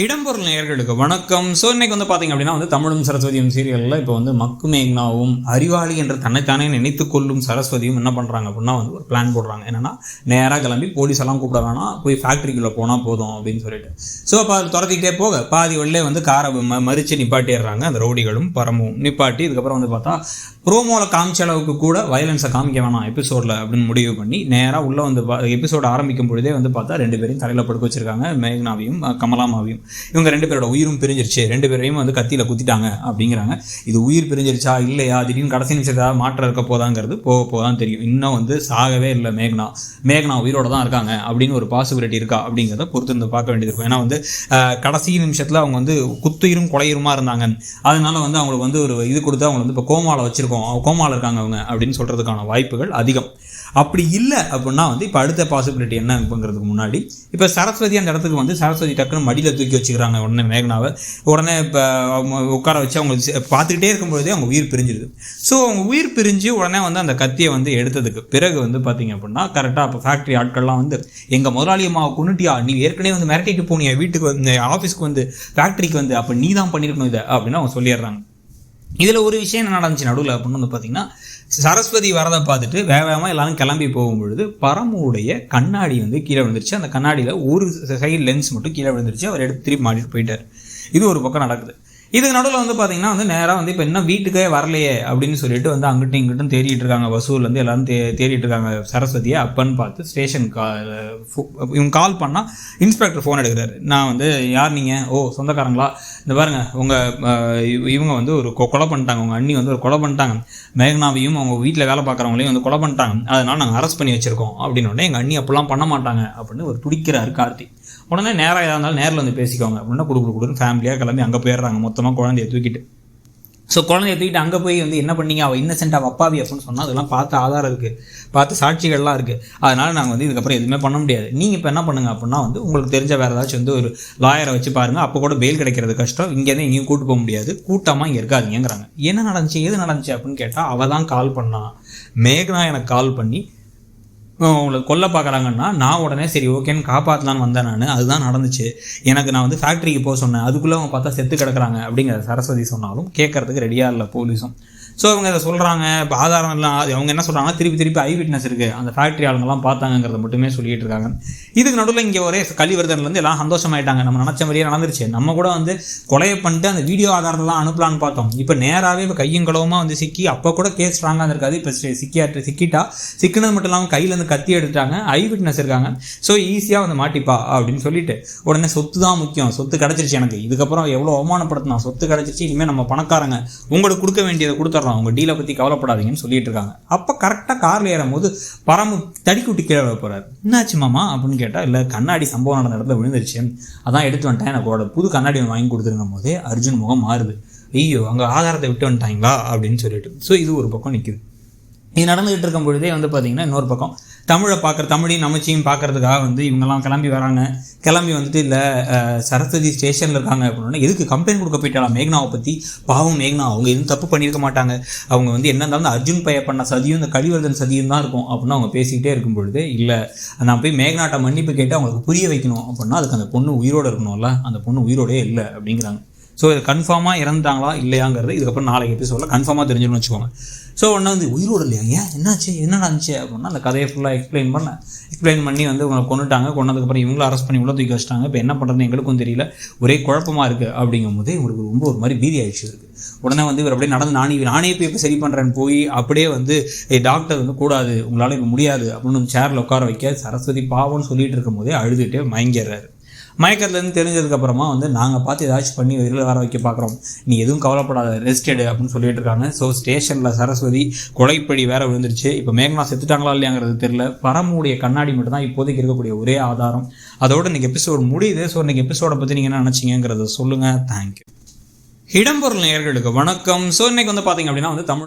இடம்பொருள் நேயர்களுக்கு வணக்கம். ஸோ இன்னைக்கு வந்து பார்த்தீங்க அப்படின்னா தமிழும் சரஸ்வதியும் சீரியலில் இப்போ மக்கு மேக்னாவும் அறிவாளி என்று தன்னைத்தானே நினைத்து கொள்ளும் சரஸ்வதியும் என்ன பண்ணுறாங்க அப்படின்னா ஒரு பிளான் போடுறாங்க. என்னன்னா நேராக கிளம்பி போலீஸ் எல்லாம் கூப்பிட வேணாம், போய் ஃபேக்ட்ரிக்குள்ளே போனால் போதும் அப்படின்னு சொல்லிட்டு. ஸோ அப்போ அது துரத்திக்கிட்டே போக பாதி வழியிலே காரை மறித்து நிப்பாட்டிடுறாங்க. அந்த ரவுடிகளும் பரமும் நிப்பாட்டி இதுக்கப்புறம் பார்த்தா ப்ரோமோவில் காமிச்ச அளவுக்கு கூட வயலன்ஸை காமிக்க வேணாம் எபிசோடில் அப்படின்னு முடிவு பண்ணி நேராக உள்ளே எபிசோடு ஆரம்பிக்கும் பொழுதே பார்த்தா 2 பேரையும் தலையில் படுக்க வச்சிருக்காங்க. மேக்னாவையும் கமலாமாவையும். இவங்க 2 பேரோட உயிரும் பிரிஞ்சிருச்சு, 2 பேரையும் கத்தியில் குத்திட்டாங்க அப்படிங்கிறாங்க. இது உயிர் பிரிஞ்சிருச்சா இல்லையா, திடீர்னு கடைசி நிமிஷம் மாற்றம் இருக்க போதாங்கிறது போதான் தெரியும். இன்னும் சாகவே இல்லை மேக்னா உயிரோட தான் இருக்காங்க அப்படின்னு ஒரு பாசிபிலிட்டி இருக்கா அப்படிங்கிறத பொறுத்து பார்க்க வேண்டியது இருக்கும். ஏன்னா கடைசி நிமிஷத்தில் அவங்க குத்துயிரும் கொலையுருமா இருந்தாங்க. அதனால அவங்களுக்கு ஒரு இது கொடுத்து அவங்க இப்போ கோமாவில் வச்சிருக்கோம், கோமாவில் இருக்காங்க அவங்க அப்படின்னு சொல்கிறதுக்கான வாய்ப்புகள் அதிகம். அப்படி இல்லை அப்படின்னா இப்போ அடுத்த பாசிபிலிட்டி என்னங்கிறதுக்கு முன்னாடி இப்போ சரஸ்வதி அந்த இடத்துக்கு சரஸ்வதி டக்குன்னு மடியில் தூக்கி வச்சுக்கிறாங்க. உடனே மேக்னாவை இப்போ உட்கார வச்சு அவங்க பார்த்துக்கிட்டே இருக்கும்போதே அவங்க உயிர் பிரிஞ்சிருது. ஸோ அவங்க உயிர் பிரிஞ்சு உடனே அந்த கத்தியை எடுத்ததுக்கு பிறகு பார்த்தீங்க அப்படின்னா கரெக்டாக இப்போ ஃபேக்ட்ரி ஆட்கள்லாம் எங்கள் முதலாளியம்மாவை கொண்டுட்டியா, நீ ஏற்கனவே மிரட்டிட்டு போனியா வீட்டுக்கு ஆஃபீஸ்க்கு ஃபேக்ட்ரிக்கு அப்போ நீ தான் பண்ணியிருக்கணும் இதை அப்படின்னு அவங்க சொல்லிடுறாங்க. இதில் ஒரு விஷயம் என்ன நடந்துச்சு நடுவில் அப்படின்னு பார்த்தீங்கன்னா, சரஸ்வதி வரதை பார்த்துட்டு வேகமாக எல்லாரும் கிளம்பி போகும்பொழுது பரமுடைய கண்ணாடி கீழே விழுந்துருச்சு. அந்த கண்ணாடியில் ஒரு சைடு லென்ஸ் மட்டும் கீழே விழுந்துருச்சு. அவர் எடுத்து திருப்பி மாட்டிட்டு போயிட்டார். இது ஒரு பக்கம் நடக்குது. இதுக்கு நடுவில் பார்த்தீங்கன்னா நேராக இப்போ என்ன வீட்டுக்கே வரலையே அப்படின்னு சொல்லிட்டு அங்கிட்டும் இங்கிட்டும் தேடிட்டு இருக்காங்க. வசூல் எல்லாரும் தேடிட்டு இருக்காங்க சரஸ்வதியை. அப்பன்னு பார்த்து ஸ்டேஷன் இவங்க கால் பண்ணால் இன்ஸ்பெக்டர் ஃபோன் எடுக்கிறாரு. நான் யார் நீங்கள்? ஓ சொந்தக்காரங்களா, இந்த பாருங்க இவங்க ஒரு கொலை பண்ணிட்டாங்க, உங்கள் அண்ணி ஒரு கொலை பண்ணிட்டாங்க, மேக்னாவையும் அவங்க வீட்டில் வேலை பார்க்குறவங்களையும் கொலை பண்ணிட்டாங்க, அதனால் நாங்கள் அரெஸ்ட் பண்ணி வச்சுருக்கோம் அப்படின்னு உடனே எங்கள் அண்ணி அப்படிலாம் பண்ண மாட்டாங்க அப்படின்னு ஒரு துடிக்கிறாரு கார்த்தி. உடனே நேராக எதாக இருந்தாலும் நேரில் பேசிக்கோங்க அப்படின்னா கொடுக்குன்னு ஃபேமிலியாக கிளம்பி அங்கே போயிடுறாங்க மொத்தமாக குழந்தைய தூக்கிட்டு. ஸோ குழந்தைய தூக்கிட்டு அங்கே போய் என்ன பண்ணீங்க, அவள் இன்னசென்ட் அவள் அப்பாவி அப்படின்னு சொன்னால் அதெல்லாம் பார்த்து ஆதாரம் இருக்குது, பார்த்து சாட்சிகள்லாம் இருக்குது. அதனால் நாங்கள் இதுக்கப்புறம் எதுவுமே பண்ண முடியாது. நீங்கள் இப்போ என்ன பண்ணுங்கள் அப்படின்னா உங்களுக்கு தெரிஞ்ச வேறு ஏதாச்சும் ஒரு லாயரை வச்சு பாருங்கள், அப்போ கூட பெயில் கிடைக்கிறது கஷ்டம், இங்கேருந்து எங்கேயும் கூட்டு போக முடியாது, கூட்டமாக இங்கே இருக்காதீங்கிறாங்க. என்ன நடந்துச்சு எது நடந்துச்சு அப்படின்னு கேட்டால் அவள் தான் கால் பண்ணா, மேக்னா எனக்கு கால் பண்ணி உங்களுக்கு கொல்ல பார்க்குறாங்கன்னா நான் உடனே சரி ஓகேன்னு காப்பாற்றலான்னு வந்தேன் நான், அதுதான் நடந்துச்சு, எனக்கு நான் ஃபேக்ட்ரிக்கு போக சொன்னேன், அதுக்குள்ளே அவங்க பார்த்தா செத்து கிடக்குறாங்க அப்படிங்கிற சரஸ்வதி சொன்னாலும் கேட்கறதுக்கு ரெடியாக இல்லை போலீஸும். ஸோ இவங்க இதை சொல்கிறாங்க. இப்போ ஆதாரம் எல்லாம் அவங்க என்ன சொல்கிறாங்கன்னா திருப்பி ஐ விட்னஸ் இருக்குது, அந்த ஃபேக்ட்ரி ஆளுங்கெல்லாம் பார்த்தாங்கிறத மட்டுமே சொல்லிட்டு இருக்காங்க. இதுக்கு நடுவில் இங்கே ஒரே கலிவர்தன்லேருந்து எல்லாம் சந்தோஷமாயிட்டாங்க. நம்ம நினச்ச மாதிரியே நடந்துருச்சு, நம்ம கூட கொலையை பண்ணிட்டு அந்த வீடியோ ஆதாரத்தெல்லாம் அனுப்பலான்னு பார்த்தோம். இப்போ நேராகவே இப்போ கையும் களவுமாக சிக்கி அப்போ கூட கேஸ் ஸ்ட்ராங்காக இருக்காது. இப்போ சிக்கினது மட்டும் இல்லாமல் கையிலேருந்து கத்தி எடுத்துட்டாங்க, ஐ விட்னஸ் இருக்காங்க. ஸோ ஈஸியாக மாட்டிப்பா அப்படின்னு சொல்லிட்டு உடனே சொத்து தான் முக்கியம், சொத்து கிடச்சிருச்சு எனக்கு, இதுக்கப்புறம் எவ்வளோ அவமானப்படுத்தினா, சொத்து கிடச்சிருச்சு, இனிமேல் நம்ம பணக்காரங்க, உங்களுக்கு கொடுக்க வேண்டியதை கொடுத்துட்றோம், அவங்க டீலை பற்றி கவலைப்படாதீங்கன்னு சொல்லிட்டு இருக்காங்க. அப்போ கரெக்டாக காரில் ஏறும் போது பரமு தடிக்குட்டி கீழே போகிறார். என்னாச்சு மாமா அப்படின்னு கேட்டால், இல்லை கண்ணாடி சம்பவம் நடந்த இடத்துல விழுந்துருச்சு, அதான் எடுத்து வந்துட்டேன், எனக்கு புது கண்ணாடி வாங்கி கொடுத்துருங்கும் போதே அர்ஜுன் முகம் மாறுது. ஐயோ அங்கே ஆதாரத்தை விட்டு வந்துட்டாங்களா அப்படின்னு சொல்லிட்டு. ஸோ இது ஒரு பக்கம் நிற்குது. இது நடந்துகிட்டு இருக்கும் பொழுதே பார்த்தீங்கன்னா இன்னொரு பக்கம் தமிழையும் நமச்சியும் பார்க்கறதுக்காக இவங்கெல்லாம் கிளம்பி வராங்க. கிளம்பி இல்லை சரஸ்வதி ஸ்டேஷனில் இருக்காங்க அப்படின்னா எதுக்கு கம்ப்ளைண்ட் கொடுக்க போயிட்டாலாம் மேக்னாவை பற்றி. பாவம் மேக்னா, அவங்க எதுவும் தப்பு பண்ணியிருக்க மாட்டாங்க, அவங்க என்ன இருந்தாலும் அர்ஜுன் பைய பண்ண சதியும் இந்த கலிவர்தன் சதியும் தான் இருக்கும் அப்படின்னு அவங்க பேசிக்கிட்டே இருக்கும் பொழுது, இல்லை நான் போய் மேக்னாட்ட மன்னிப்பு கேட்டு அவங்களுக்கு புரிய வைக்கணும் அப்படின்னா அதுக்கு அந்த பொண்ணு உயிரோடு இருக்கணும்ல, அந்த பொண்ணு உயிரோடே இல்லை அப்படிங்கிறாங்க. ஸோ இது கன்ஃபார்மாக இறந்தாங்களா இல்லையாங்கிறது இதுக்கப்புறம் நாளைக்கு எபிசோடில் கன்ஃபார்மாக தெரிஞ்சுக்கணும்னு வச்சுக்கோங்க. ஸோ ஒன்று உயிரோடு இல்லையா, ஏன் என்னாச்சு என்ன நடந்துச்சு அப்படின்னா அந்த கதையை ஃபுல்லாக எக்ஸ்பிளைன் பண்ணி உங்களை கொன்னதுக்கப்புறம் இவங்களும் அரெஸ்ட் பண்ணி உள்ள தூக்கி வச்சிட்டாங்க. இப்போ என்ன பண்ணுறது எங்களுக்கும் தெரியல, ஒரே குழப்பமாக இருக்குது அப்படிங்கும் போது உங்களுக்கு ரொம்ப ஒரு மாதிரி பீதி ஆயிடுச்சு இருக்குது. உடனே இவர் அப்படியே நடந்து நானே போய் இப்போ சரி பண்ணுறேன்னு போய் அப்படியே டாக்டர் கூடாது, உங்களால் இப்போ முடியாது அப்படின்னு சேரில் உட்கார வைக்க சரஸ்வதி பாவம்னு சொல்லிட்டு இருக்கும் போதே அழுதுகிட்டே மயங்கிடுறாரு. மயக்கத்துலேருந்து தெரிஞ்சதுக்கப்புறமா நாங்கள் பார்த்து ஏதாச்சும் பண்ணி வெளியில் வர வைக்க பார்க்குறோம், நீ எதுவும் கவலைப்படாத, ரெஸ்ட் எடு அப்படின்னு சொல்லிட்டு இருக்காங்க. ஸோ ஸ்டேஷனில் சரஸ்வதி கொலைப்படி வேற விழுந்துருச்சு. இப்போ மேக்னா செத்துட்டாங்களா இல்லையாங்கிறது தெரியல. பரமுடைய கண்ணாடி மட்டும் தான் இப்போதைக்கு இருக்கக்கூடிய ஒரே ஆதாரம். அதோடு இன்றைக்கி எபிசோடு முடியுது. ஸோ இன்றைக்கி எபிசோடை பற்றி நீங்கள் என்ன நினச்சிங்கிறத சொல்லுங்கள். தேங்க்யூ. இடம்பொருள் நேயர்களுக்கு வணக்கம். ஸோ இன்றைக்கி பார்த்தீங்க அப்படின்னா தமிழ்